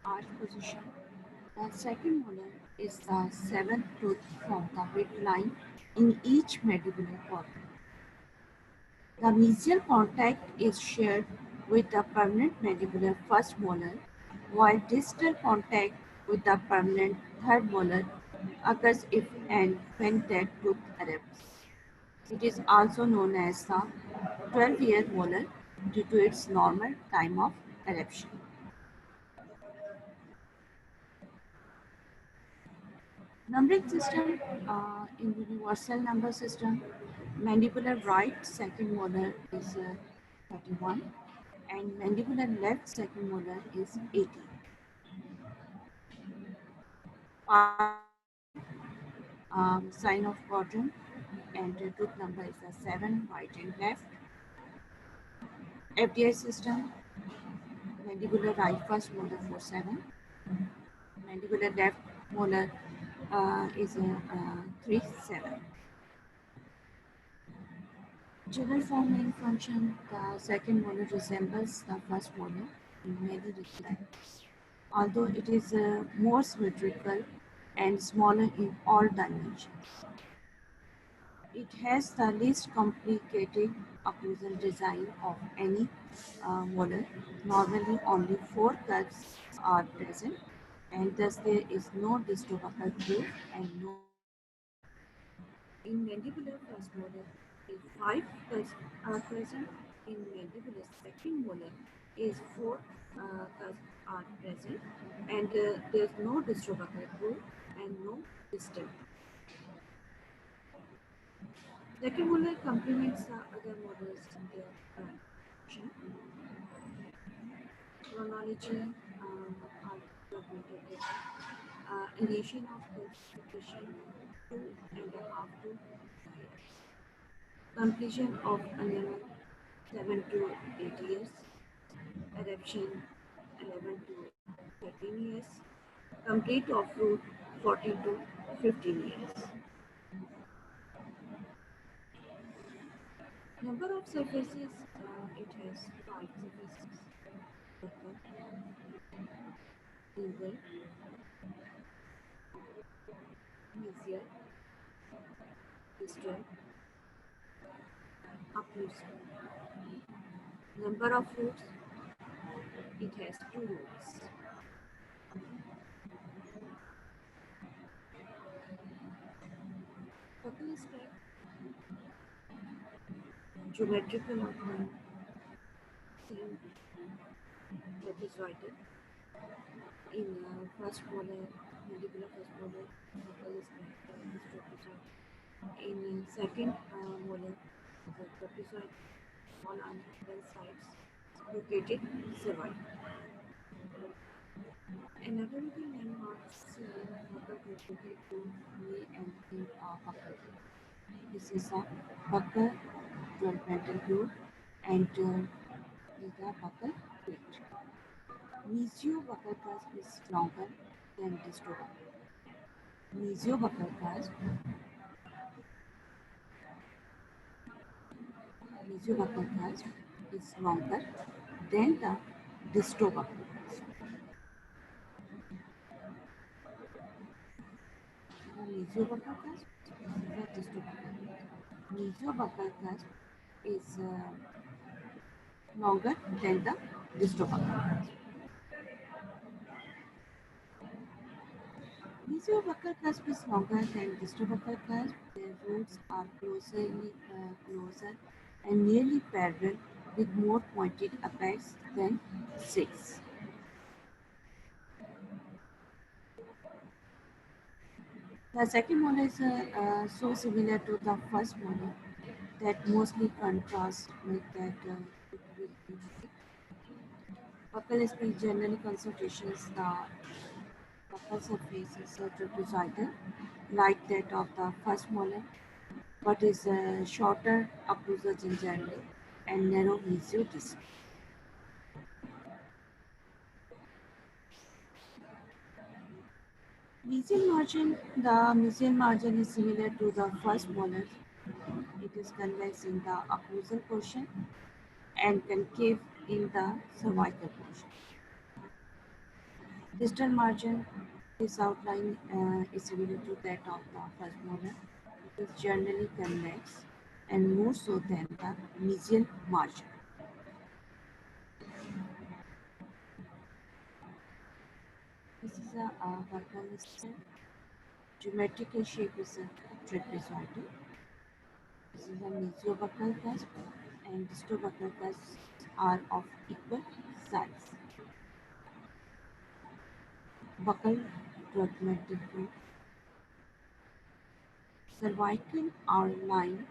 arch position. The second molar is the seventh tooth from the midline in each mandibular corner. The mesial contact is shared with the permanent mandibular first molar, while distal contact with the permanent third molar occurs if and when that tooth erupts. It is also known as the 12-year molar due to its normal time of eruption. Numbering system in universal number system, mandibular right second molar is 31 and mandibular left second molar is 80. Partial system, sign of quadrant and tooth number is 7 right and left. FDI system, mandibular right first molar 47, mandibular left molar is 3 7. General form and function, the second molar resembles the first molar in many respects, although it is more symmetrical and smaller in all dimensions. It has the least complicated occlusal design of any molar. Normally, only four curves are present, and thus there is no distobuchal groove and no in mandibular first molar, is 5 curves are present. In mandibular second molar, is 4 curves are present, and there is no distobuchal groove and no distal. Second molar complements the other molars in their function. Chronology are documented. Initiation of calcification 2.5 to 3 years. Completion of enamel 7 to 8 years. Eruption 11 to 13 years. Complete of root 14 to 15 years. Number of surfaces, it has 5 surfaces. Lingual, mesial, distal, occlusal. Number of roots, it has 2 roots. Buccal aspect, geometrical outline, same trapezoidal. In first molar, mandibular first molar, buccal aspect is trapezoidal. In second molar, the trapezoid all on both sides, located cervical. Anatomical landmarks buccal located to knee and thin buccal. This is a buccal developmental groove and is the buccal plate. Mesiobuccal cusp is longer than distal buccal. Mesiobuccal cusp, mesiobuccal cusp is longer than the distal buccal cusp. The mesiobuccal cusp is the distal buccal cusp. Mesiobuccal cusp is longer than the distal buccal cusp. Mesiobuccal cusp is longer than distobuchal cusp. Their roots are closer and nearly parallel with more pointed apex than 6. The second molar is so similar to the first molar that mostly contrasts with that it will be buccal speech generally consultations the buccal surface is trapezoidal like that of the first molar but is shorter occlusal gingerly and narrow mesiodisc. The mesial margin is similar to the first molar. It is convex in the occlusal portion and concave in the cervical portion. Distal margin is outline is similar to that of the first molar. It is generally convex and more so than the mesial margin. This is a buccal style. Geometrical shape is a trapezoidal. This is a mesiobuccal cusp and distobuccal cusps are of equal size. Buccal fragmented group. Cervical outline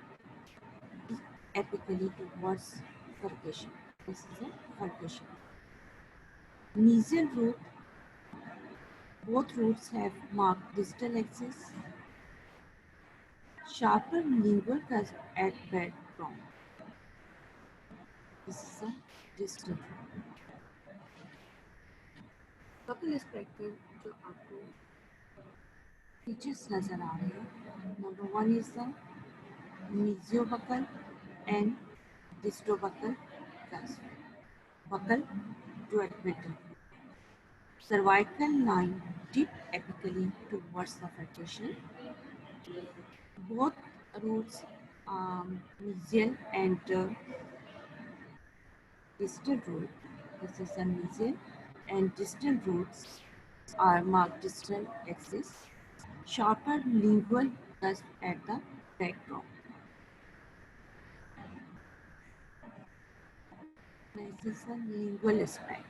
is apically towards furcation. This is a furcation. Mesial root, both roots have marked distal axis, sharper lingual cusp at bed prong. This is a distal root. Buccal spectrum जो आपको features नजर आ रहे हैं. Number one is the mesiobuccal and distobuccal cusp. Buccal to admittal. Cervical line dip apically towards the furcation. Both roots, mesial and distal root. This is the mesial and distal roots are marked distal axis. Sharper lingual cusp at the backbone. This is the lingual aspect.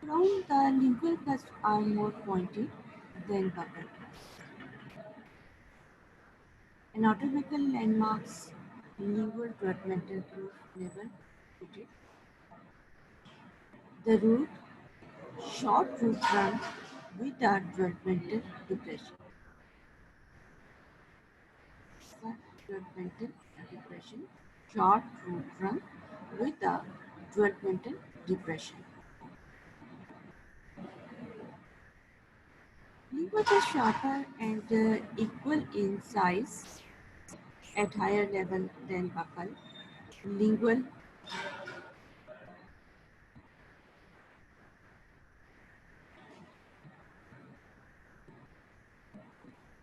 Around the lingual cusps are more pointed than buccal. Anatomical landmarks, lingual developmental group level rooted. The root, short root run with a developmental depression. The developmental depression, short root run with a developmental depression. Linguals are sharper and equal in size at higher level than buccal. Lingual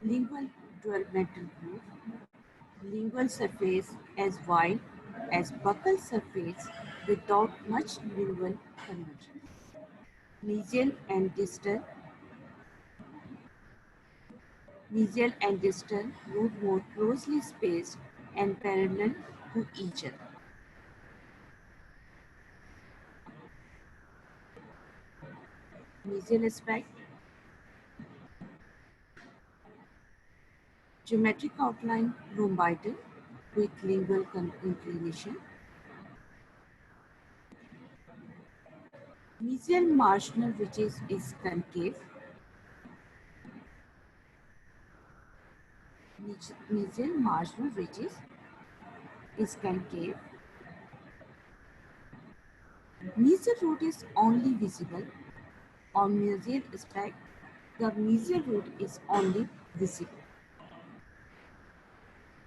lingual developmental group. Lingual surface as wide as buccal surface without much lingual convergence. Mesial and distal, mesial and distal root more closely spaced and parallel to each other. Mesial aspect, geometric outline rhomboidal with lingual inclination. Mesial marginal ridges is concave. Mesial marginal ridges is concave. Mesial root is only visible on mesial aspect. The mesial root is only visible.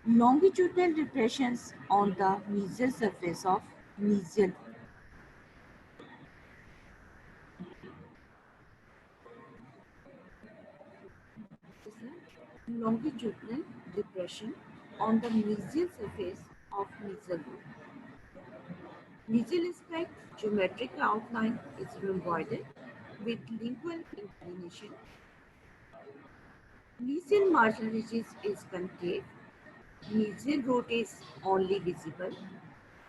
Longitudinal depressions on the mesial surface of mesial root. Longitudinal depression on the mesial surface of mesial root. Mesial aspect, geometric outline is rhomboidal with lingual inclination. Mesial marginal ridges is concave. Mesial root is only visible.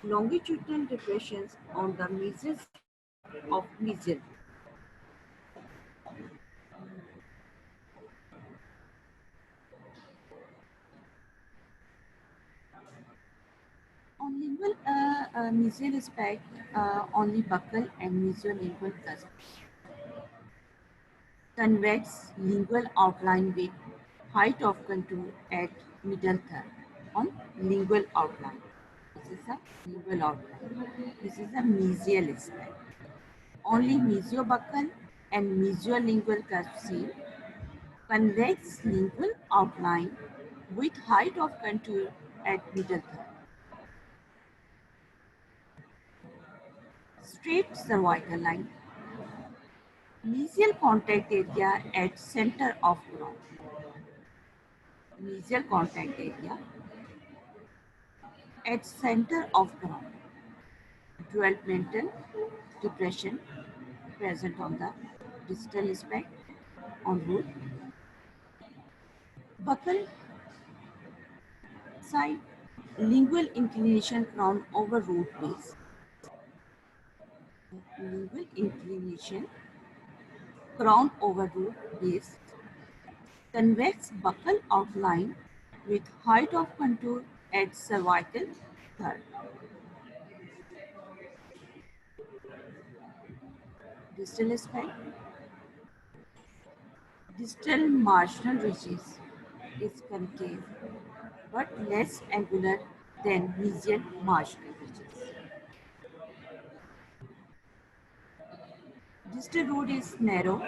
Longitudinal depressions on the mesial of mesial. On lingual mesial aspect, only buccal and mesiolingual cusp. Convex lingual outline with height of contour at middle third on lingual outline. This is a lingual outline. This is a mesial aspect. Only mesiobuccal and mesiolingual cusp seen. Convex lingual outline with height of contour at middle third. straight cervical line, mesial contact area at center of crown, mesial contact area at center of crown, developmental depression present on the distal aspect on root, buccal side, lingual inclination crown over root base, lingual inclination crown over root base, convex buccal outline with height of contour at cervical third. Distal aspect, distal marginal ridges is concave but less angular than mesial marginal ridges. Distal root is narrow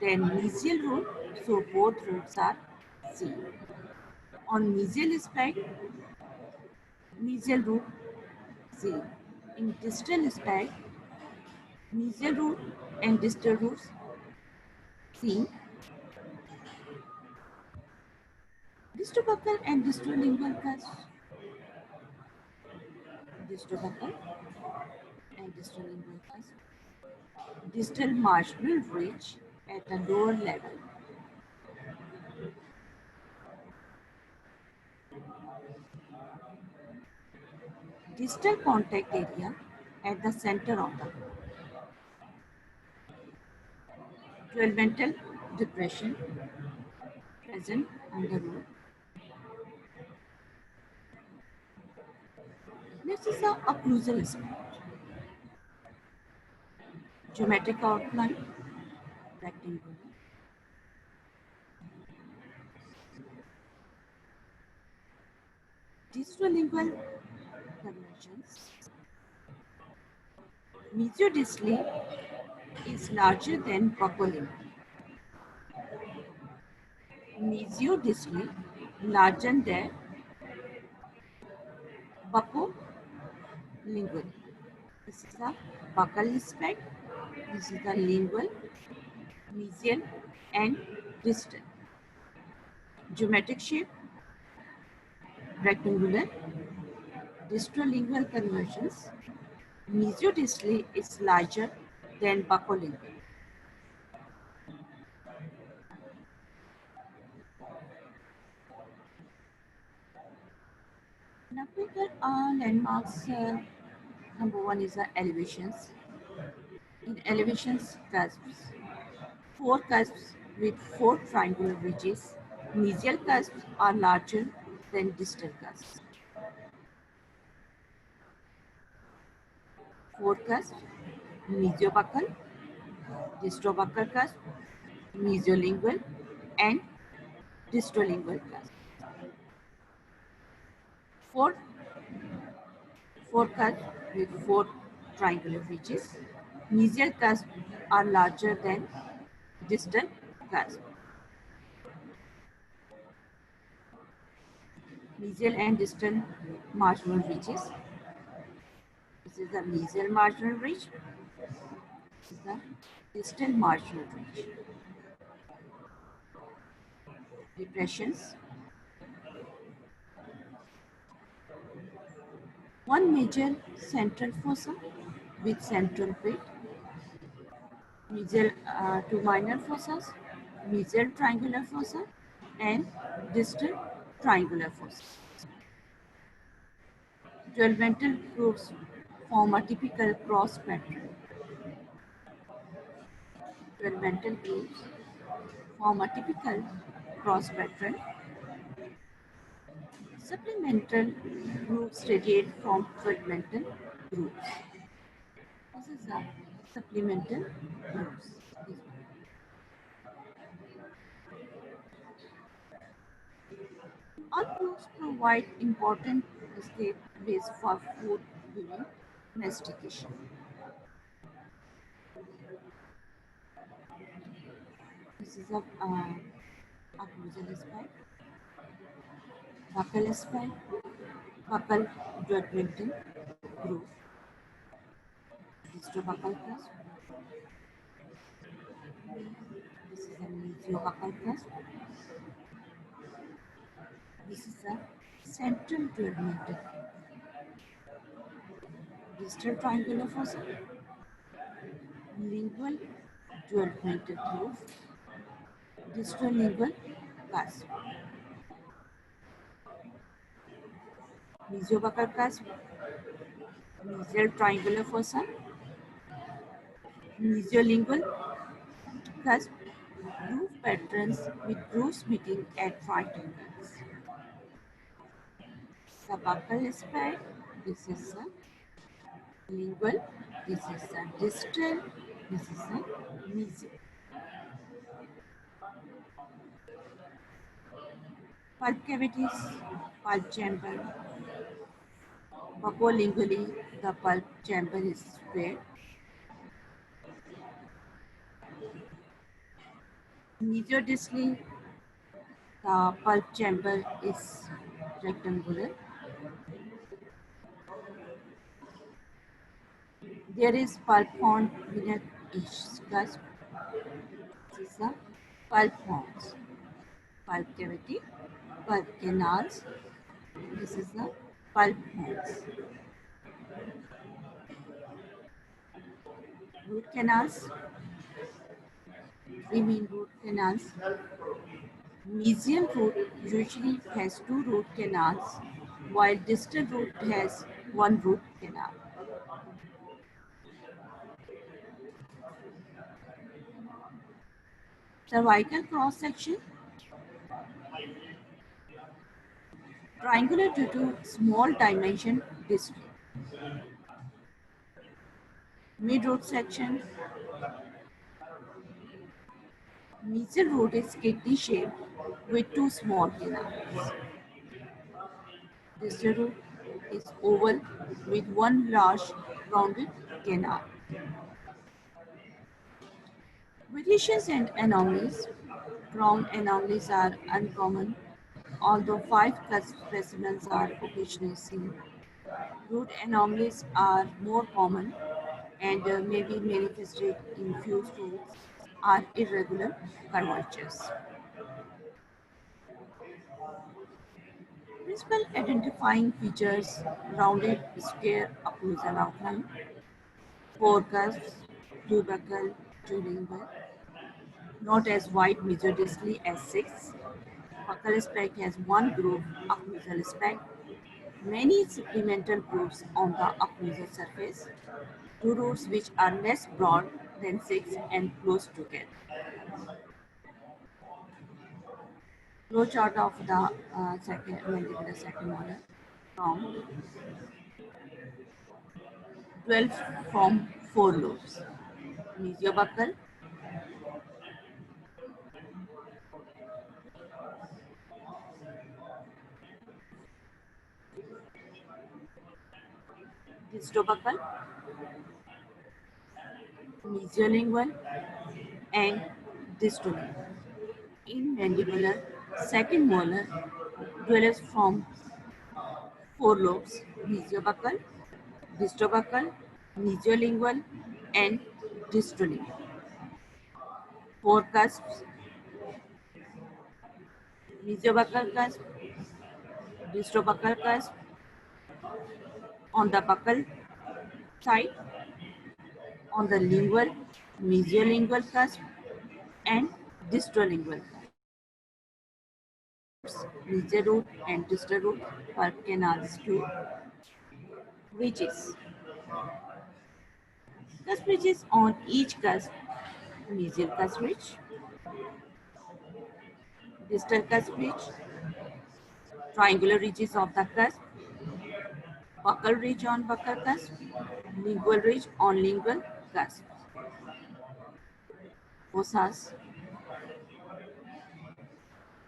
than mesial root, so both roots are seen. On mesial aspect, mesial root seen. In distal aspect, mesial root and distal roots seen. Distobuccal and distolingual cusp, distobuccal and distolingual cusp, distal marginal ridge at a lower level, distal contact area at the center of the developmental depression present on the root. Next is the occlusal aspect. Geometric outline, rectangular. Distolingual convergence. Mesiodistally is larger than buccolingual. Mesiodistally larger than buccolingual. This is the buccal aspect. This is the lingual, mesial, and distal. Geometric shape, rectangular. Distolingual convergence. Mesiodistally is larger than buccolingual. Now we get landmarks. Number one is the elevations. In elevations, cusps. Four cusps with four triangular ridges. Mesial cusps are larger than distal cusps. Four cusps, mesiobuccal, distobuccal cusp, mesiolingual, and distolingual cusp. Four, four cusps with four triangular ridges. Mesial cusps are larger than distal cusp. Mesial and distal marginal ridges. This is the mesial marginal ridge. This is the distal marginal ridge. Depressions. One major central fossa with central pit. Mesial two minor fossas. Mesial triangular fossa and distal triangular fossa. Developmental grooves form a typical cross pattern. Developmental grooves form a typical cross pattern. Supplemental grooves radiate from developmental grooves. This is a supplemental grooves. All grooves provide important escape ways for food during mastication. This is a occlusal aspect, buccal aspect, buccal developmental groove, Distrobuccal cusp. This is a mesiobuccal cusp. This is a central terminated distal triangular fossa, lingual dual pointed roof, distal lingual cusp. Mesiobuccal cusp, mesial triangular fossa, mesiolingual cusp, groove patterns with grooves meeting at right angles. Subuccal aspect, this is a lingual, this is a distal, this is a mesial. Pulp cavities, pulp chamber, buccolingually, the pulp chamber is square. Mesiodistally, the pulp chamber is rectangular. There is pulp horn beneath each cusp. This is the pulp horns, pulp cavity, pulp canals. This is the pulp horns. Root canals, three main root canals. Mesial root usually has two root canals, while distal root has one root canal. Cervical cross section, triangular due to small dimension distal. Mid root section, mesial root is kidney shaped with two small canals. Distal root is oval with one large rounded canal. Variations and anomalies. Crown anomalies are uncommon, although five cusp specimens are occasionally seen. Root anomalies are more common and may be manifested in fused roots or irregular curvatures. Principal identifying features: rounded square occlusal outline, four cusps, tubercle, tulingual, not as wide mesiodistally as six. Buccal aspect has one groove, occlusal aspect, many supplemental grooves on the occlusal surface, two roots which are less broad than six and close together. Flowchart of the second mandibular second molar from 12 from 4 lobes. Mesiobuccal, distobuccal, mesiolingual, and distolingual. In mandibular second molar dwellers from 4 lobes: mesiobuccal, distobuccal, mesiolingual, and distolingual. Four cusps: mesiobuccal cusp, distobuccal cusp on the buccal side, on the lingual, mesiolingual cusp, and distolingual cusp. Mesial root and distal root, pulp canals too. Ridges. Cusp ridges on each cusp: mesial cusp ridge, distal cusp ridge, triangular ridges of the cusp, buccal ridge on buccal cusp, lingual ridge on lingual cusp. Fossas.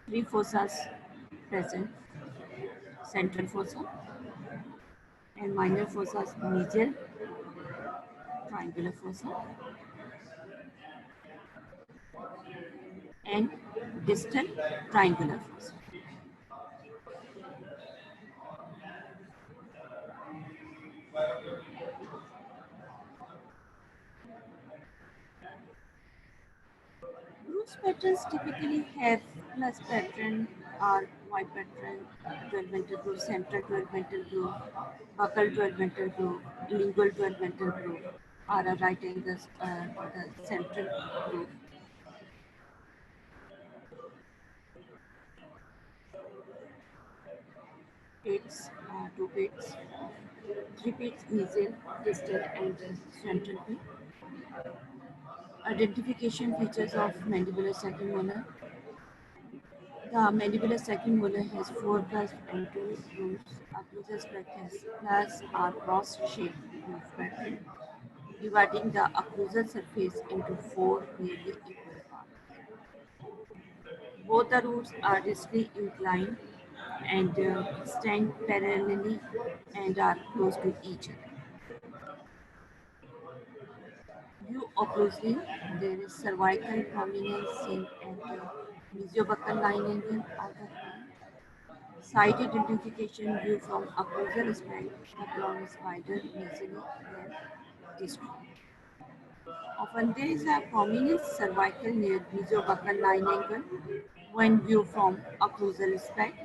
Three fossas present: central fossa and minor fossas: mesial, triangular fossa, and distal triangular fossa. patterns typically have plus pattern or Y pattern, 12 mental group, central 12 mental group, buccal 12 mental group, lingual 12 mental group, or a right angle the central group. Pits, two pits, three pits, mesial, distal, and central pit. Identification features of mandibular second molar. The mandibular second molar has four cusps and two roots. Occlusal speck has plus or cross-shaped groove pattern, dividing the occlusal surface into four nearly equal parts. Both the roots are distally inclined and extend parallelly and are close to each other. View occlusely, there is cervical prominence seen at mesiobuccal line angle of the crown. Site identification view from occlusal aspect, the crown is wider nasally than distal. Often there is a prominent cervical near mesiobuccal line angle. When viewed from occlusal aspect,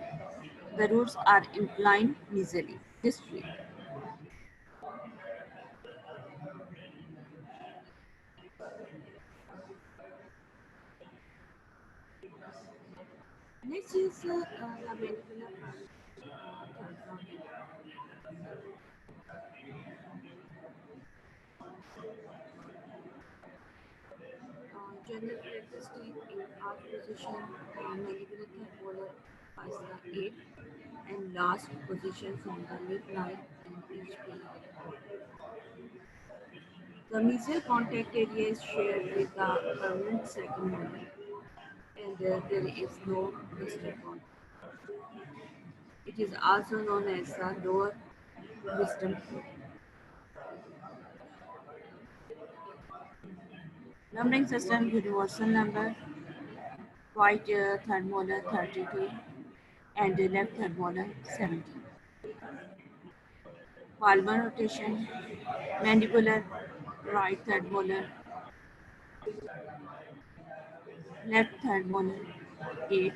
the roots are inclined mesially, distally. Next is the mandibular prominence. General characteristic in arch position, mandibular molar as the eighth and last position from the lip line and each pillar. The mesial contact area is shared with the permanent second molar, and there is no distal contact. It is also known as the lower wisdom tooth. Numbering system universal number, right third molar 32 and left third molar 17. Palmar rotation, mandibular right third molar, left third molar 8,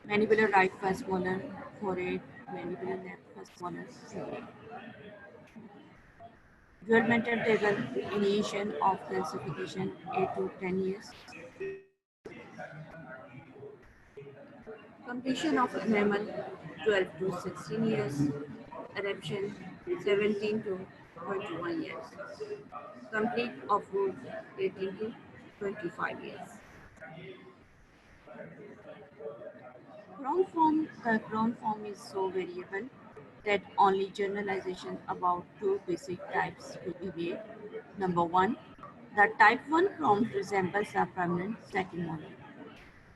mandibular right first molar 48, mandibular left first molar 48. Developmental table, initiation of calcification 8 to 10 years, completion of enamel 12 to 16 years, eruption 17 to 21 years, complete of root 18 to 25 years. Crown form is so variable that only generalization about two basic types will be made. Number one, the type 1 crown resembles a permanent second molar.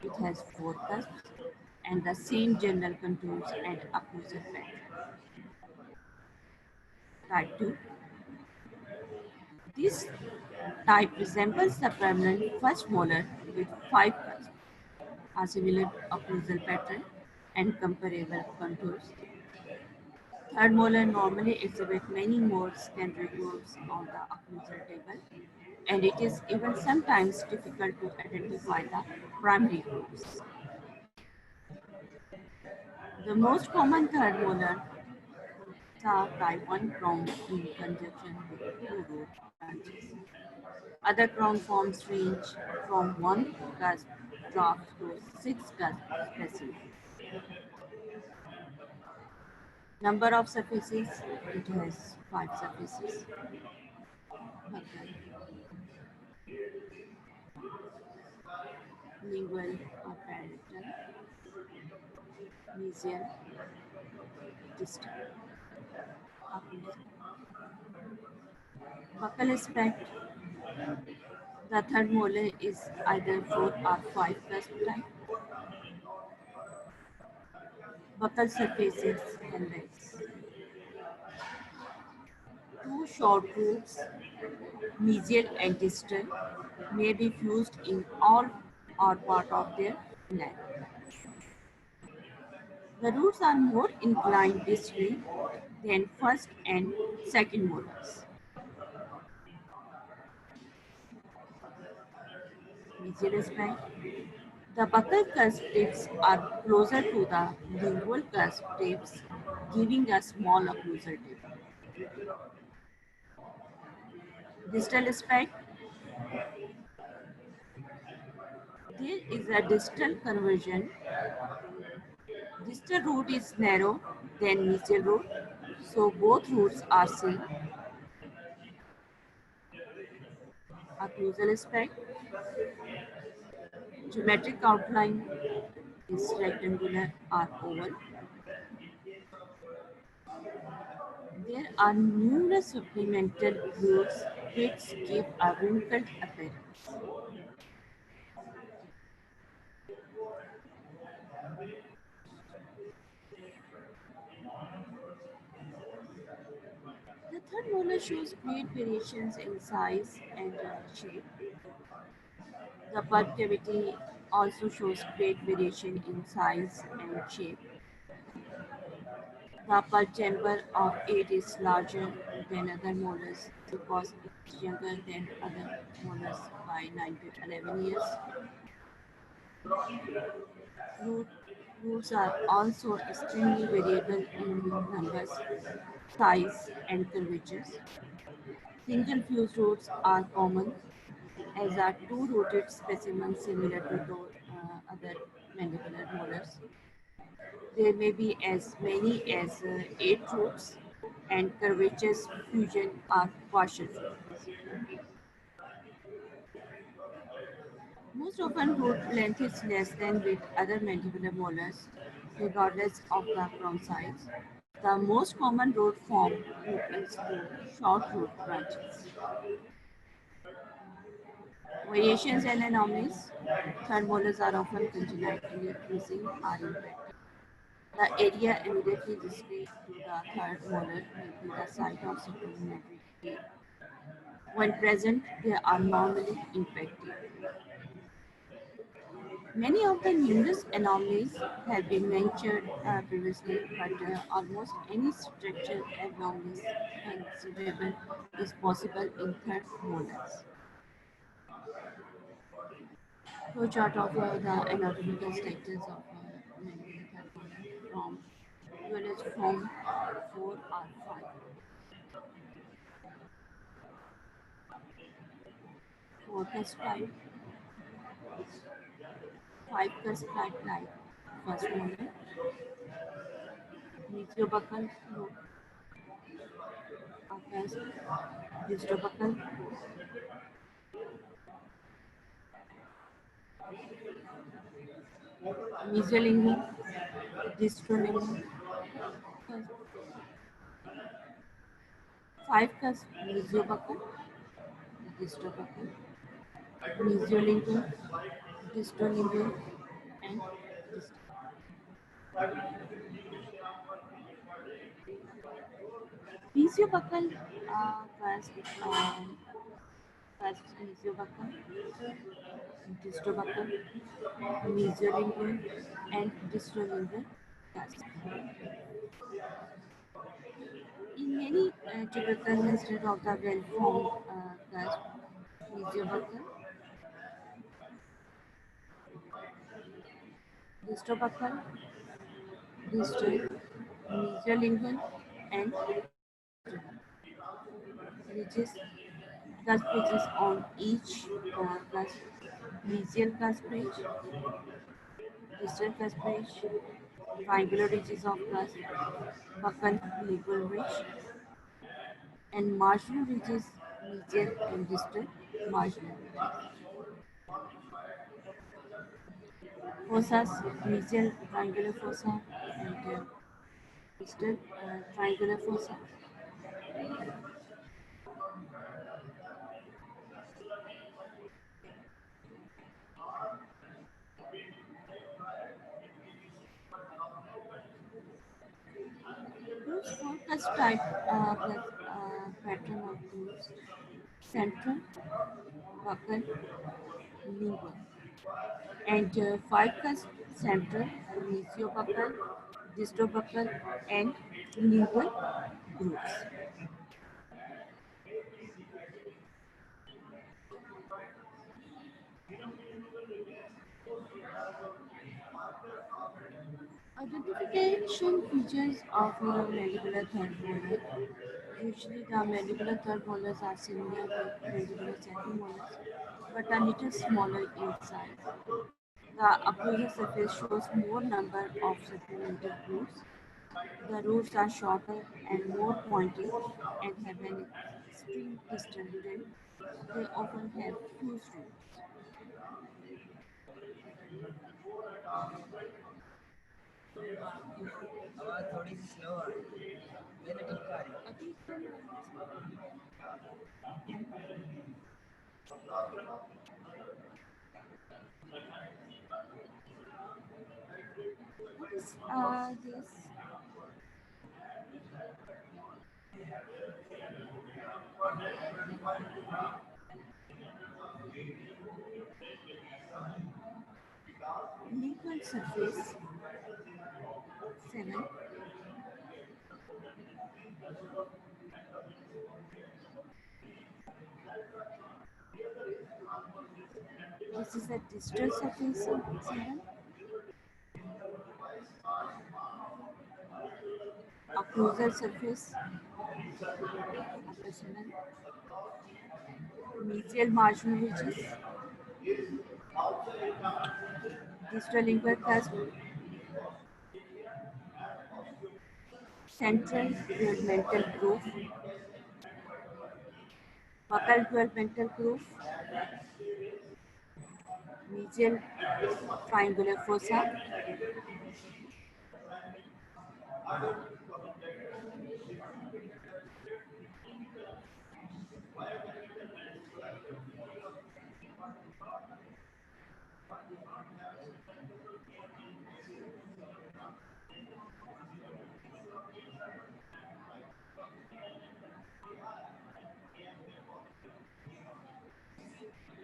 It has four cusps and the same general contours and occlusal pattern. Type 2, this type resembles the permanent first molar with five cusps, a similar occlusal pattern, and comparable contours. Third molar normally exhibit many more secondary grooves on the occlusal table, and it is even sometimes difficult to identify the primary grooves. The most common third molar are type 1 crown in conjunction with two root branches. Other crown forms range from one cusp drop to six cusp specimens. Number of surfaces, it has five surfaces. Buccal, lingual or parietal, mesial, distal, occlusal. Buccal aspect, the third molar is either four or five cusp type. Buccal surfaces and legs. Two short roots, mesial and distal, may be fused in all or part of their neck. The roots are more inclined distally than first and second molars. mesial aspect. The buccal cusp tips are closer to the lingual cusp tips, giving a small occlusal tip. Distal aspect. There is a distal conversion. Distal root is narrow than mesial root, so both roots are seen. Occlusal aspect. Geometric outline is rectangular or oval. There are numerous supplemental roots which give a wrinkled appearance. The third molar shows great variations in size and shape. The pulp cavity also shows great variation in size and shape. The pulp chamber of it is larger than other molars because it is younger than other molars by 9 to 11 years. Root, roots are also extremely variable in numbers, size, and curvatures. Single fused roots are common, as are two-rooted specimens similar to those other mandibular molars. There may be as many as 8 roots, and curvatures fusion are partial fusions. Most often, root length is less than with other mandibular molars, regardless of the crown size. The most common root form is through short root branches. Variations and anomalies. Third molars are often congenitally missing or impacted. The area immediately displaced to the third molar may be the site of supplementary decay. When present, they are normally impacted. Many of the numerous anomalies have been mentioned previously, but almost any structural anomalies considerable is possible in third molars. Flowchart of the anatomical status of mammalian third molar from units from 4 or 5. Focus type, 5 cusp type like first molar, meziobuccal lobe, cusp, distobuccal, mesolingual, distrolingual, cusp, 5 cusp, meziobuccal, distobuccal, mesolingual, distrolingual, and distal. Meziobuccal cusp, cusp meziobuccal, distobuccal, mesolingual, and distrolingual cusp. In many tubercles instead of the well-formed cusp, meziobuccal, distobuccal, distal, mesolingual, and ridges, cusp ridges on each cusp, mesial cusp ridge, distal cusp ridge, triangular ridges of cusp, buccal lingual ridge, and marginal ridges, mesial and distal marginal ridges. Fossas, mesial triangular fossa, and distal triangular fossa. Those focus type pattern of those central, buccal, lingual, and ficus central, mesiobuccal, distobuccal, and lingual groups. Identification features of mandibular third molar. Usually the mandibular third molars are similar with mandibular second molars, but a little smaller in size. The occlusal surface shows more number of supplemental grooves. The roots are shorter and more pointy and have an extreme distal rim. They often have fused roots. आवाज थोड़ी सी slow आ रही है मैंने ठीक आ रही है What is this liquid surface? 7. This is a distal surface. 7. Occlusal surface. After 7. Mesial marginal ridges. Distal lingual cusp. Central developmental groove. Buccal developmental groove. Mesial triangular fossa.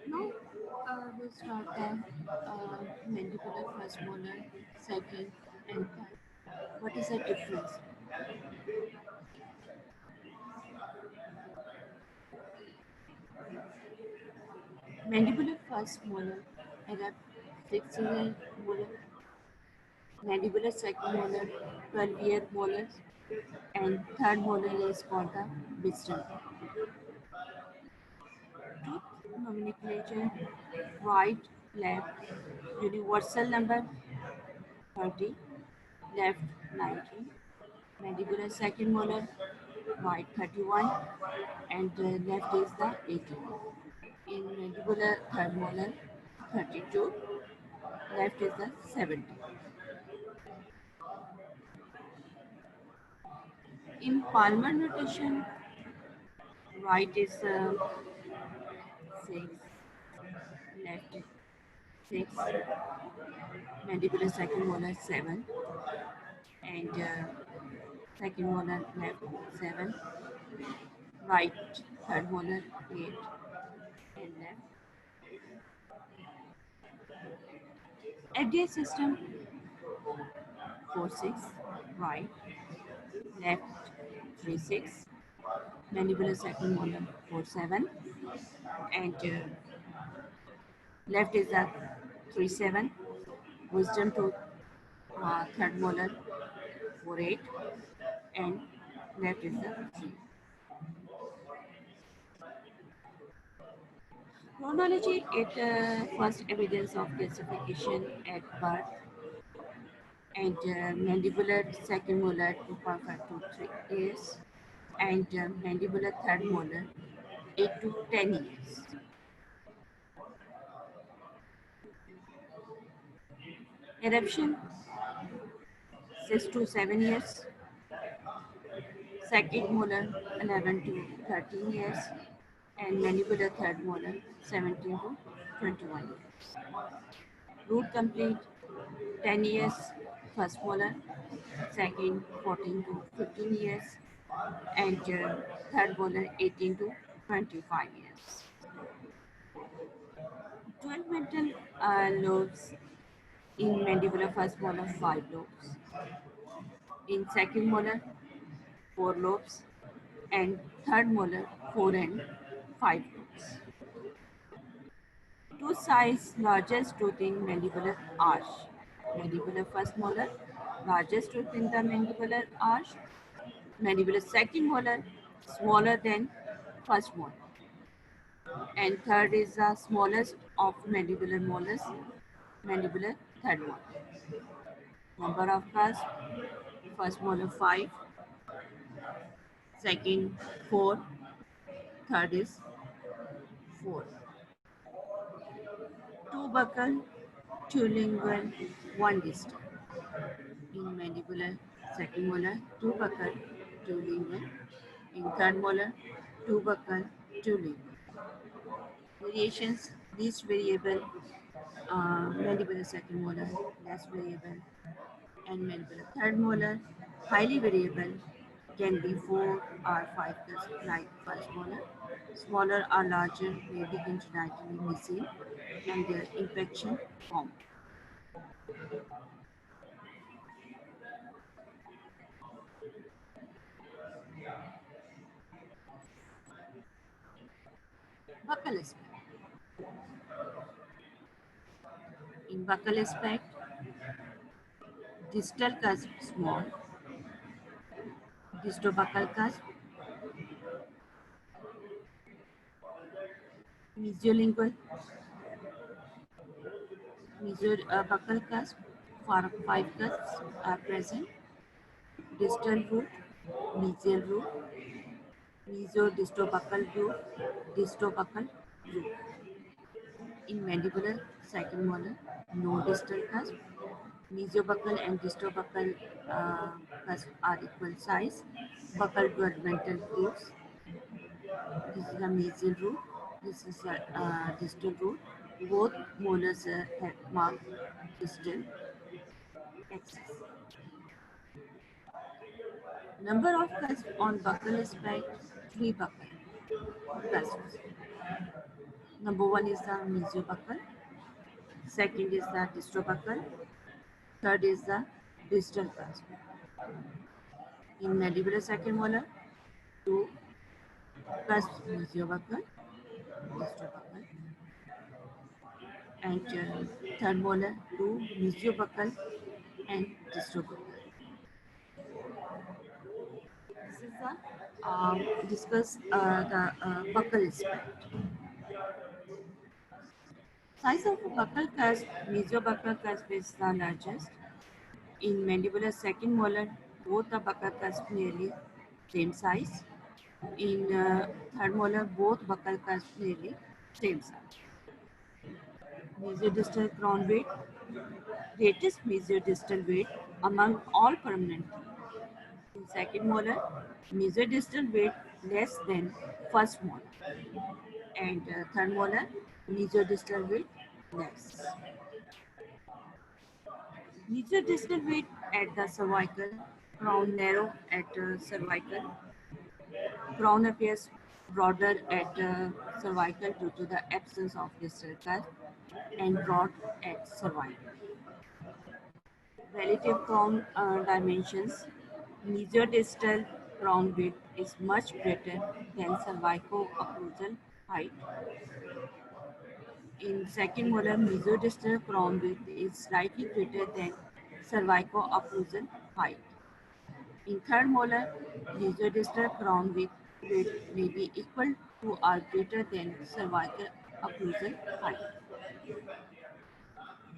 Now we'll start the mandibular first molar, second, and third. What is the difference? Mandibular first molar and a flexible molar, mandibular second molar, 12-year molars, and third molar is called the wisdom. Tooth nomenclature: right, left, universal number 30, left 19, mandibular second molar, right 31, and left is the 18. In mandibular third molar 32, left is the 70. In palmar notation, right is 6, left is 6, mandibular second molar 7, and second molar left 7, right third molar 8, and left. FDA system 4 6, right, left 3 6, mandibular second molar 4 7, and left is a 3 7, wisdom tooth third molar 4 8, and left is the 3. Chronology it first evidence of calcification at birth, and mandibular second molar 2.5 to 3 years, and mandibular third molar 8 to 10 years. Eruption 6 to 7 years, second molar 11 to 13 years, and mandibular third molar 17 to 21 years. Root complete 10 years, first molar, second 14 to 15 years, and third molar 18 to 25 years. 12 mental lobes in mandibular first molar, 5 lobes. In second molar, 4 lobes. And third molar, 4 and 5 lobes. Tooth size largest tooth in mandibular arch. Mandibular first molar, largest tooth in the mandibular arch. Mandibular second molar, smaller than first molar. And third is the smallest of mandibular molars, mandibular third molar. Number of cusps, first molar 5, second 4, third is 4. Two buccal, two lingual, one distal. In mandibular second molar, two buccal, two lingual. In third molar, two buccal, two lingual. Variations, least variable, mandibular second molar, less variable, and mandibular third molar, highly variable, can be 4 or 5 cusps like first molar. Smaller or larger may be congenitally missing and their infection common. Buccal aspect. In buccal aspect, distal cusp small, distobuccal cusp, mesiolingual, mesobuccal cusp, 5 cusps are present, distal root, mesial root, mesodistobuccal root, distobuccal root. In mandibular second molar, no distal cusp. Mesiobuccal and distobuccal cusp are equal size. Buccal developmental roots. This is a mesial root. This is a distal root. Both molars have marked distal axis. Number of cusps on buccal aspect, 3 buccal cusps. Number one is the mesiobuccal, second is the distobuccal, third is the distal cusp. In mandibular second molar, 2 cusps mesiobuccal, distobuccal, and third molar, 2 mesiobuccal and distobuccal. This is the discuss the buccal aspect. Size of buccal cusp, mesiobuccal cusp is the largest. In mandibular second molar, both the buccal cusp nearly same size. In third molar, both buccal cusp nearly same size. Mesiodistal crown weight, greatest mesiodistal weight among all permanent. In second molar, mesiodistal weight less than first molar, and third molar, mesiodistal weight less. Mesiodistal weight at the cervical, crown narrow at cervical, crown appears broader at cervical due to the absence of distal cusp and broad at cervical. Relative crown dimensions, mesiodistal crown width is much greater than cervico-occlusal height. In second molar, mesiodistal crown width is slightly greater than cervico-occlusal height. In third molar, mesiodistal crown width may be equal to or greater than cervical occlusal height.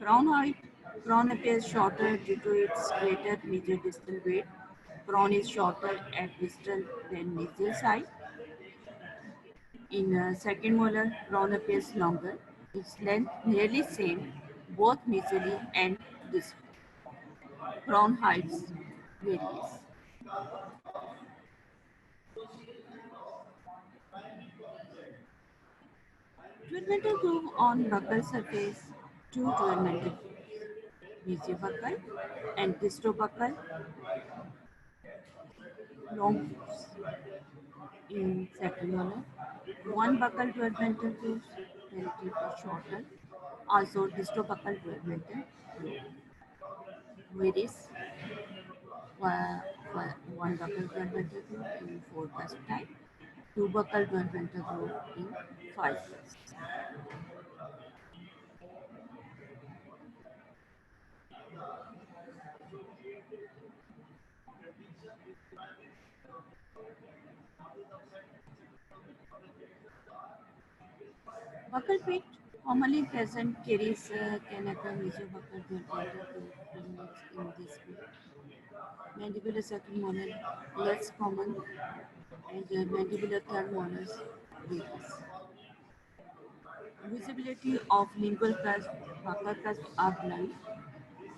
Crown height. Crown appears shorter due to its greater mesiodistal weight. Crown is shorter at distal than mesial side. In second molar, crown appears longer. Its length nearly same both mesially and distal. Crown heights varies. Developmental groove on buccal surface, two developmental mesiobuccal and distobuccal long grooves. In second molar, one buccal developmental grooves relatively shorter, also distobuccal developmental groove. Varies one buccal developmental groove in 4 cusp type, two buccal developmental groove in 5 cusps. Buccal pit commonly present carries can occur mesobuccal vertebral terminates in this pit. Mandibular second molar less common and mandibular third molars varies. Visibility of lingual cusp, buccal cusp are blunt.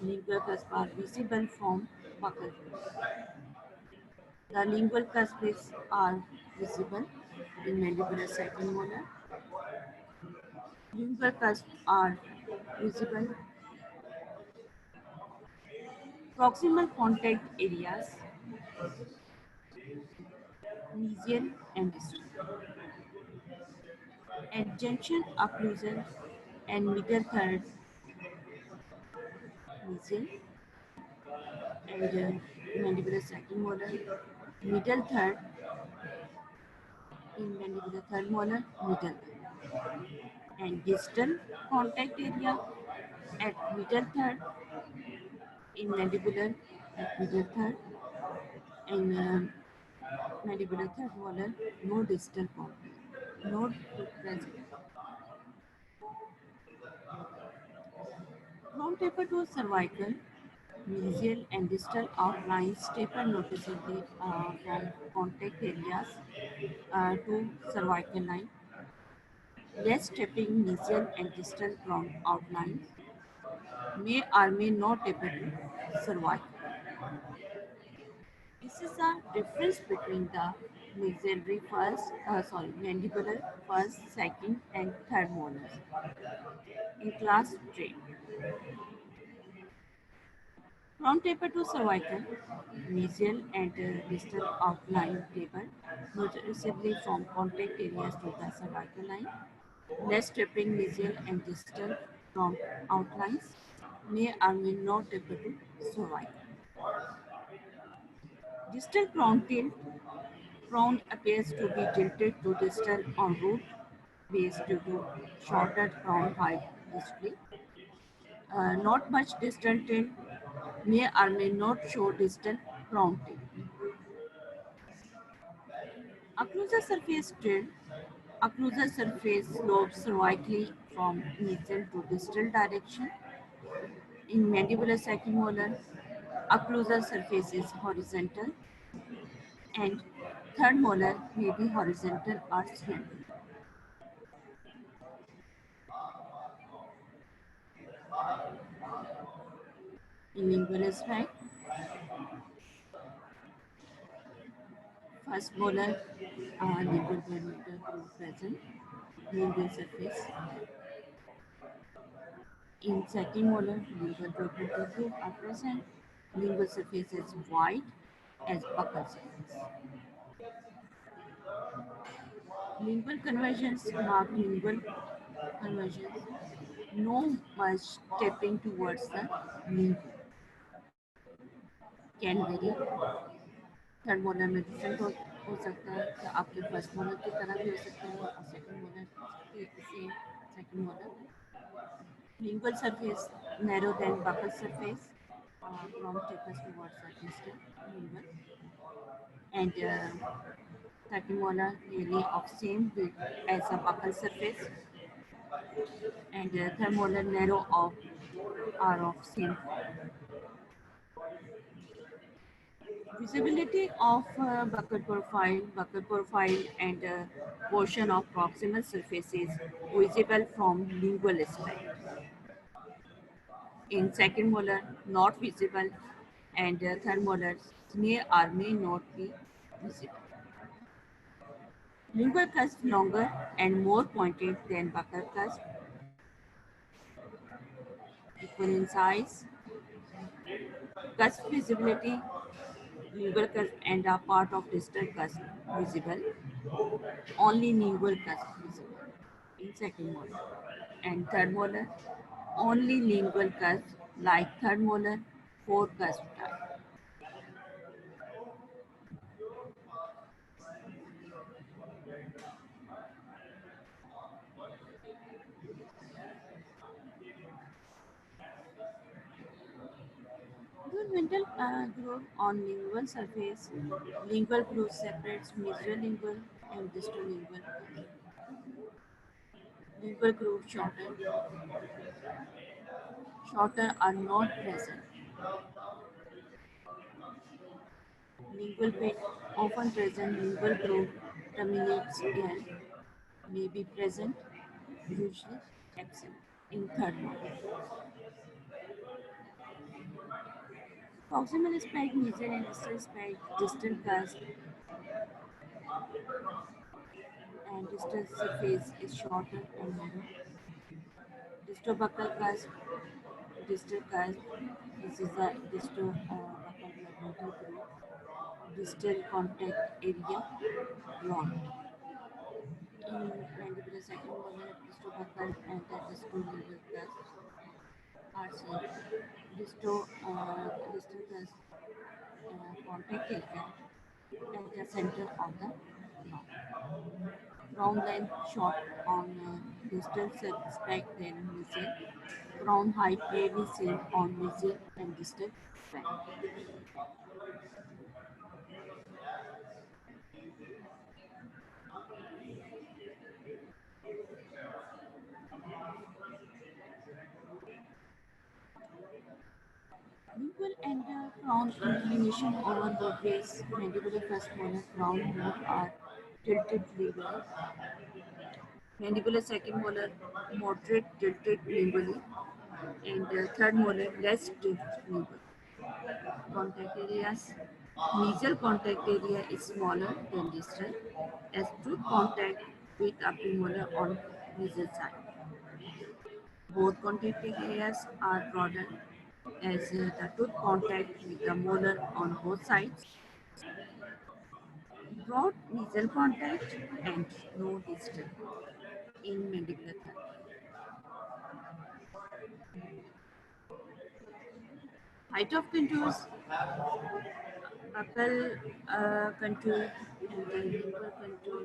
Lingual cusp are visible from buccal pit. The lingual cusps are visible in mandibular second molar. Lingual cusps are visible. Proximal contact areas, mesial and distal. Adjunction occlusal and middle third mesial and mandibular second molar. Middle third in mandibular third molar, middle and distal contact area at middle third in mandibular at middle third and mandibular third molar, no distal contact, no present. From taper to cervical, mesial and distal outlines taper noticeably from contact areas to cervical line. Less tapping mesial and distal crown outlines may or may not taper to cervical. This is the difference between the mandibular first, second, and third molars in class trait. From taper to cervical, mesial and distal outline taper noticeably from contact areas to the cervical line. Less tapering mesial and distal from outlines may or may not taper to cervical. Distal crown tilt. Crown appears to be tilted to distal on root base due to shorter crown height distally. Not much distal tilt may or may not show distal crown tilt. Occlusal surface tilt. Occlusal surface slopes cervically from mesial to distal direction. In mandibular second molar, occlusal surface is horizontal and third molar may be horizontal or slant. In lingual aspect, first molar lingual perimeter groove present, lingual surface. In second molar, lingual perimeter groove are present, lingual surface is wide as buccal surface. Lingual conversions mark lingual conversions. No much stepping towards the lingual can vary. Third molar में different हो सकता है या आपके first molar की तरह भी हो सकता है और सेकंड मोलर के same second molar lingual surface narrow than buccal surface from tapers towards the distal lingual and second molar nearly of same width as a buccal surface and third molar narrow of are of same form. Visibility of buccal profile and portion of proximal surface is visible from lingual aspect. In second molar, not visible, and third molar may or may not be visible. Lingual cusp longer and more pointed than buccal cusp, equal in size. Cusp visibility, lingual cusp and a part of distal cusp visible. Only lingual cusp visible in second molar. And third molar, only lingual cusp like third molar, four cusp type. Segmental groove on lingual surface. Lingual groove separates mesolingual and distal lingual groove shorter are not present. Lingual pit often present. Lingual groove terminates L may be present, usually absent. In third one, proximal spike, nasal and distal spike, distal cusp and distal surface is shorter and narrow. Distobuccal cusp, distal cusp. This is a distobuccal labyrinthic groove. Distal contact area broad. In mandibular second molar, distobuccal and the distolingual cusps are same. Distal cusp contact area at the center of the crown. Crown length short on distal spec than mesial. Crown height may be seen on mesial and distal spec. Lingual and crown inclination over the base. Mandibular first molar crown both are tilted lingually. Mandibular second molar moderate tilted lingually, and third molar less tilted lingually. Contact areas. Mesial contact area is smaller than distal as tooth contact with upper molar on mesial side. Both contact areas are broader as the tooth contact with the molar on both sides. Broad mesial contact and no distal in mandibular third. Height of contours, buccal contour and the lingual contour,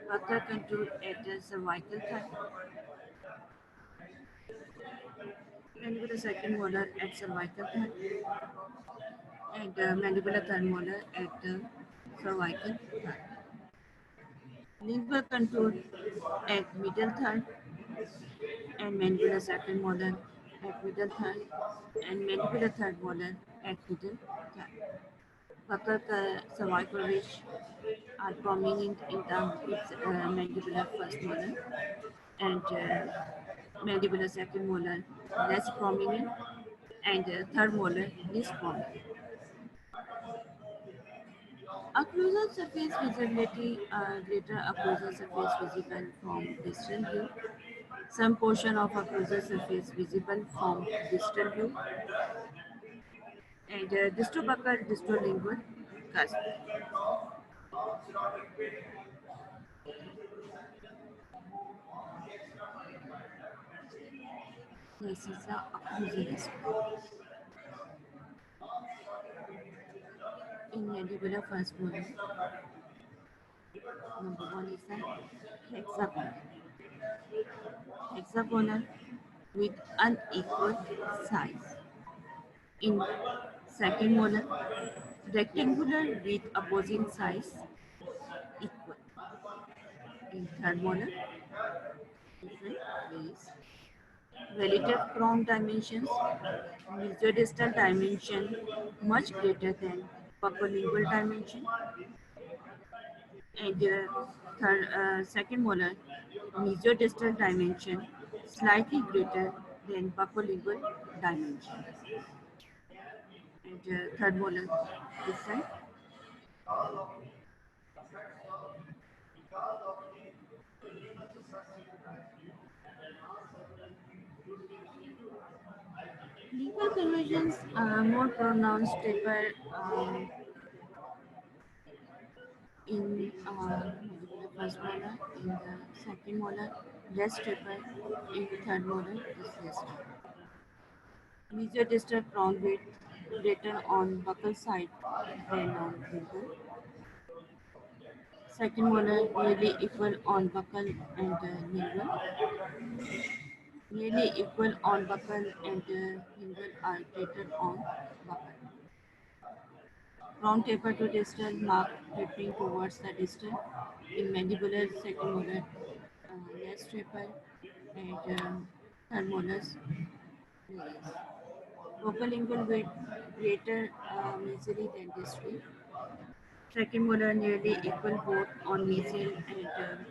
buccal contour at the cervical thigh, mandibular second molar at cervical thigh, and mandibular third molar at the cervical thigh. Lingual contour at middle third and mandibular second molar at middle third and mandibular third molar at middle third. Buccal cervical ridge are prominent in the mandibular first molar and mandibular second molar less prominent and third molar least prominent. Occlusal surface visibility, greater occlusal surface visible from distal view. Some portion of occlusal surface visible from distal view and distobuccal distolingual cusp. This is the occlusal aspect. In mandibular first molar, number one is the hexagonal. Hexagonal with unequal size. In second molar, rectangular with opposing size equal. In third molar, different ways. Relative crown dimensions, mesodistal dimension much greater than buccolingual dimension, and second molar mesodistal dimension slightly greater than buccolingual dimension, and third molar different. Lingual convergence more pronounced taper in mandibular first molar, in the second molar less taper, in third molar is less taper. Mesodistal crown width greater on buccal side than on lingual. Second molar nearly equal on buccal and lingual. Nearly equal on buccal and lingual are greater on buccal. From taper to distal, mark tapering towards the distal. In mandibular, second molar, less taper, and third molars release. Vocolingual with greater mesially than distal. Second molar nearly equal both on mesial and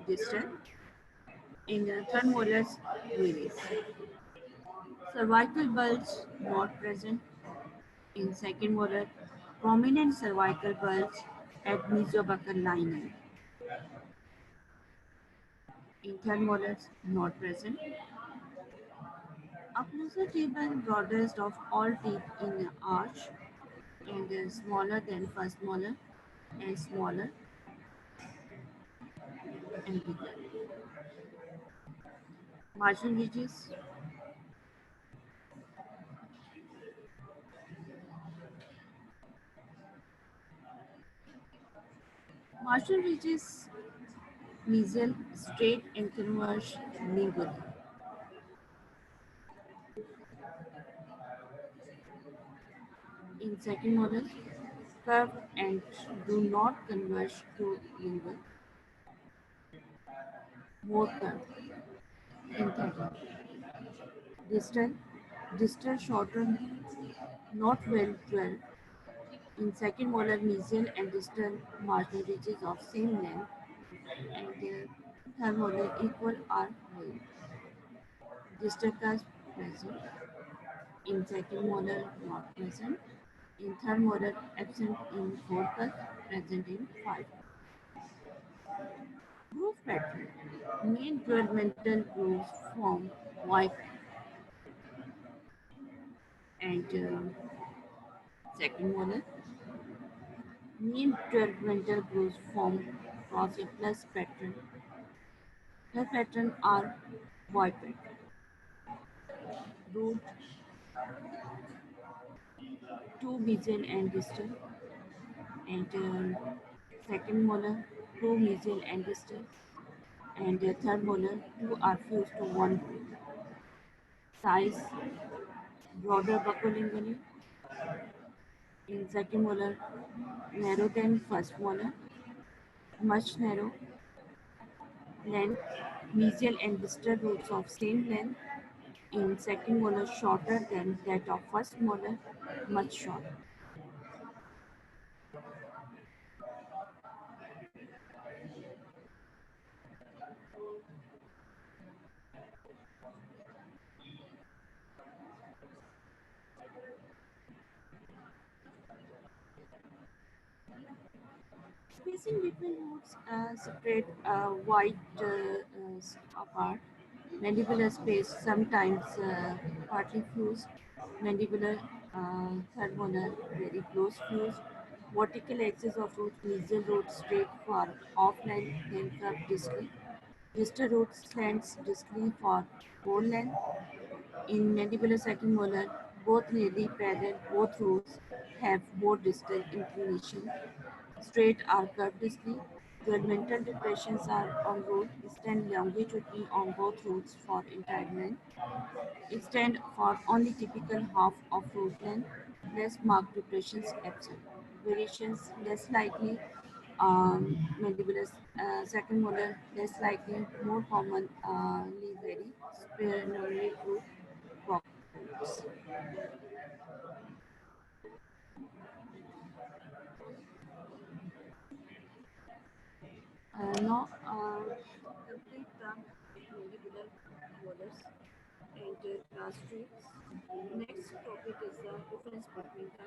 distal. In the third molars release. Cervical bulge not present in second molar. Prominent cervical bulge at mesobuccal lining. In third molars not present. Occlusal table broadest of all teeth in arch and is smaller than first molar and smaller and bigger. Marginal ridges. Marginal ridges mesial straight and converge lingually. In second molar, curved and do not converge to lingual, more curved. In third molar. Distal, distal shorter, not well dwelled. In second molar, mesial and distal marginal ridges of same length and their third molar equal or wide. Distal cusp present. In second molar, not present. In third molar, absent in fourth cusp, present in five. Groove pattern. Main developmental grooves form white and second molar. Main developmental grooves form across a plus pattern. The pattern are white pattern. Root, two mesial and distal, and second molar, two mesial and distal, and third molar, two are fused to one root. Size, broader buccolingually, in second molar, narrow than first molar, much narrow, length, mesial and distal roots of same length, in second molar shorter than that of first molar, much shorter. Spacing between roots separate wide apart. Mandibular space sometimes partly fused. Mandibular third molar very close fused. Vertical axis of roots, mesial roots straight for off-length, then curved distally. Distal roots slants distally for whole length. In mandibular second molar, both nearly parallel, both roots have more distal inclination. Straight or curved distally. Judgmental depressions are on root, extend longitudinally on both roots for entire length. Extend for only typical half of root length. Less marked depressions absent. Variations less likely mandibular second molar, less likely, more commonly vary. Sphenoid root roots. Now, complete the mandibular molars and class traits. Next topic is the difference between the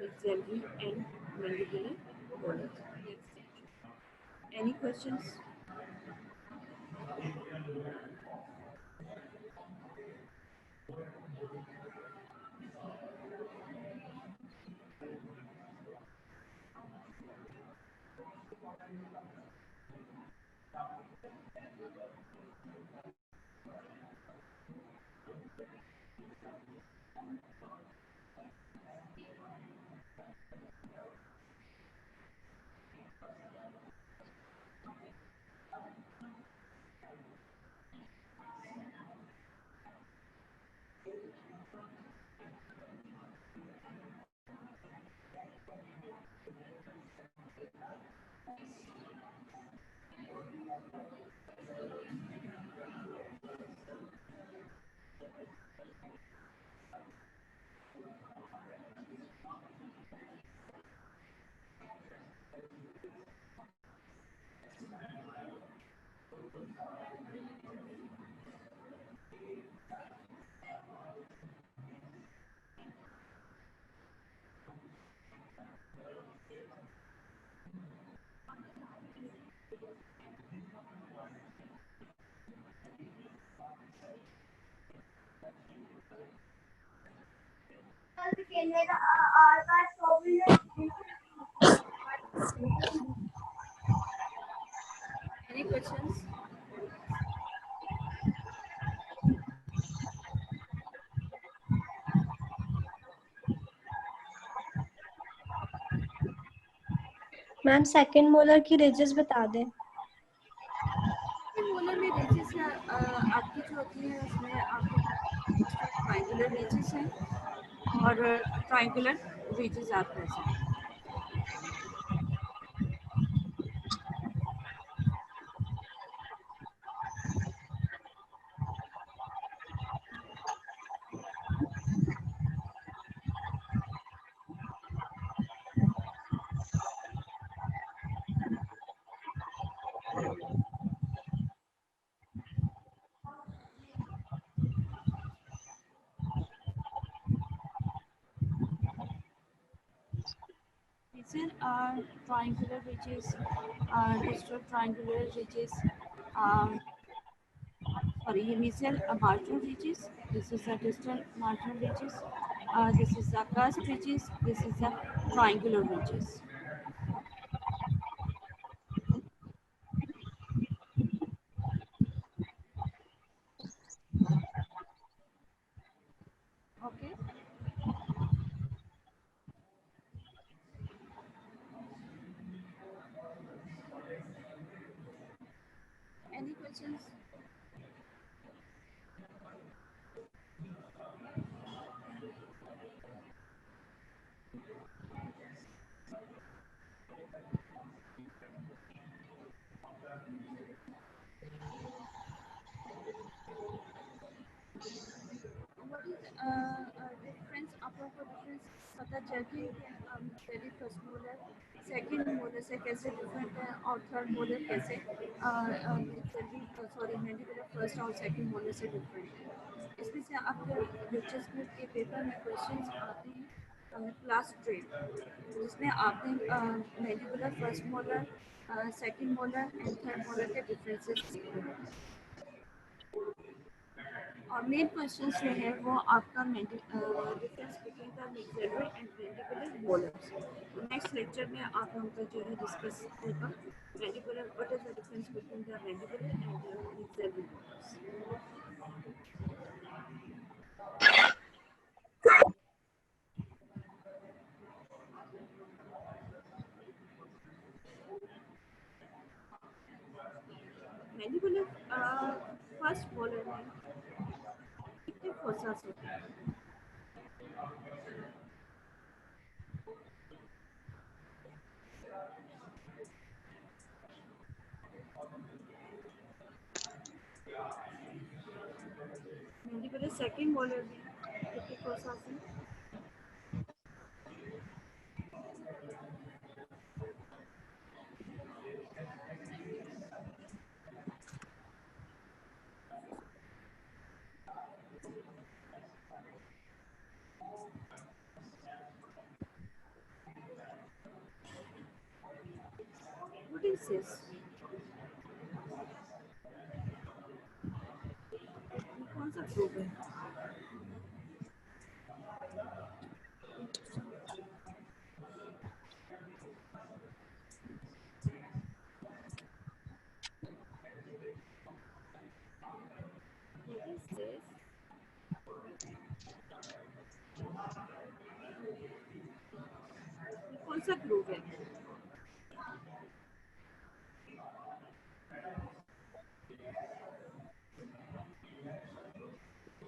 maxillary and mandibular molars. Next section. Any questions? Any questions? Ma'am second molar की ranges बता दें। Molar में reaches आपकी जो होती है उसमें आपके ट्राइंगुलर रीचेस हैं और ट्राइंगुलर रीचेस आप present. These are triangular ridges, distal triangular ridges. Um, sorry, mesial marginal ridges. This is a distal marginal ridges. This is a cusp ridges. This is a triangular ridges. Okay. Any questions? What is difference, upper difference पता चल गई कि पहली first molar second molar से कैसे different है और third molar कैसे सॉरी मैंडिबुलर फर्स्ट और सेकंड मोलर से डिफरेंट है। इसमें से आपके दिलचस्पी के पेपर में क्वेश्चंस आते हैं क्लास ट्रेड जिसमें आपने mandibular first molar second molar and third molar के डिफरेंसेस और मेन क्वेश्चन जो है वो आपका difference between the maxillary and mandibular molars. Next lecture में आप हमका जो है डिस्कस होगा mandibular what is the difference between the mandibular and maxillary molars. Mandibular first molar में कितने फोर्सेस होते हैं? मैंडिबुलर सेकंड मोलर में कितने फोर्सेस हैं? What is this? कौन सा ग्रुप है? What is this? कौन सा ग्रुप है?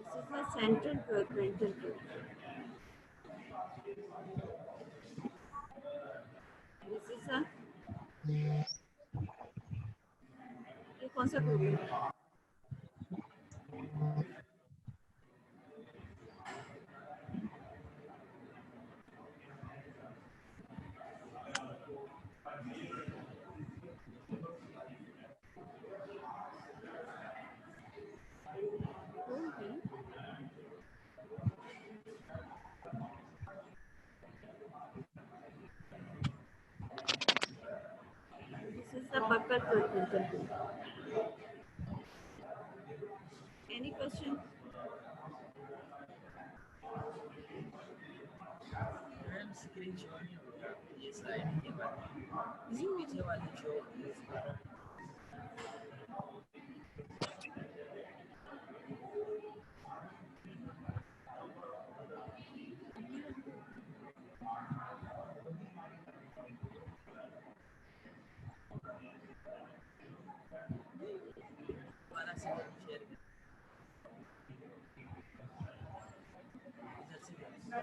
This is a central curve, ventral curve. This is a कौन सा ग्रुप है? This is the buccal frontal group. Any question? Ma'am screen show नहीं होगा ये स्लाइड के बाद इसी पीछे वाली शो होती है इसमें। दोबारा से शेयर कर इधर से कर।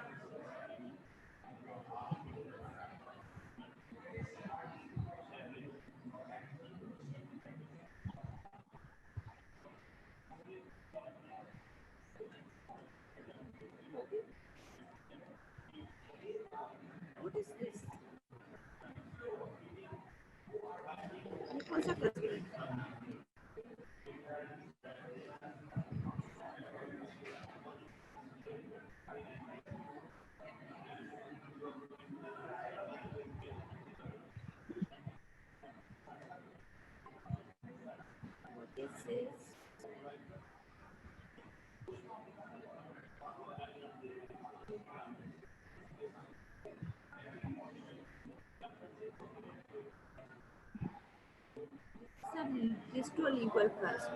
What is this? ये कौन सा cluster है? This is some distal cluster.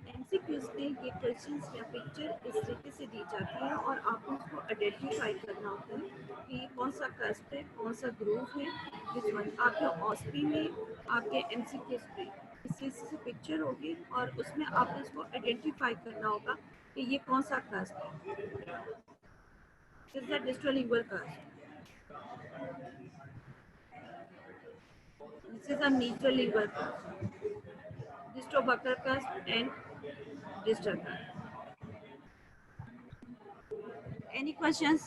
MCQs में ये क्वेश्चंस या पिक्चर इस तरीके से दी जाती है और आपको उसको आइडेंटिफाई करना होता है कि ये कौन सा कास्ट है, कौन सा ग्रुप है, विच वन। आपके ऑस्पी में, आपके एमसीक्यूज में इस तरीके से पिक्चर होगी और उसमें आपको इसको आइडेंटिफाई करना होगा कि ये कौन सा कास्ट है। This is the distolingual cast, this is a mesiolingual cast, distobuccal cast and distal cast. Any questions?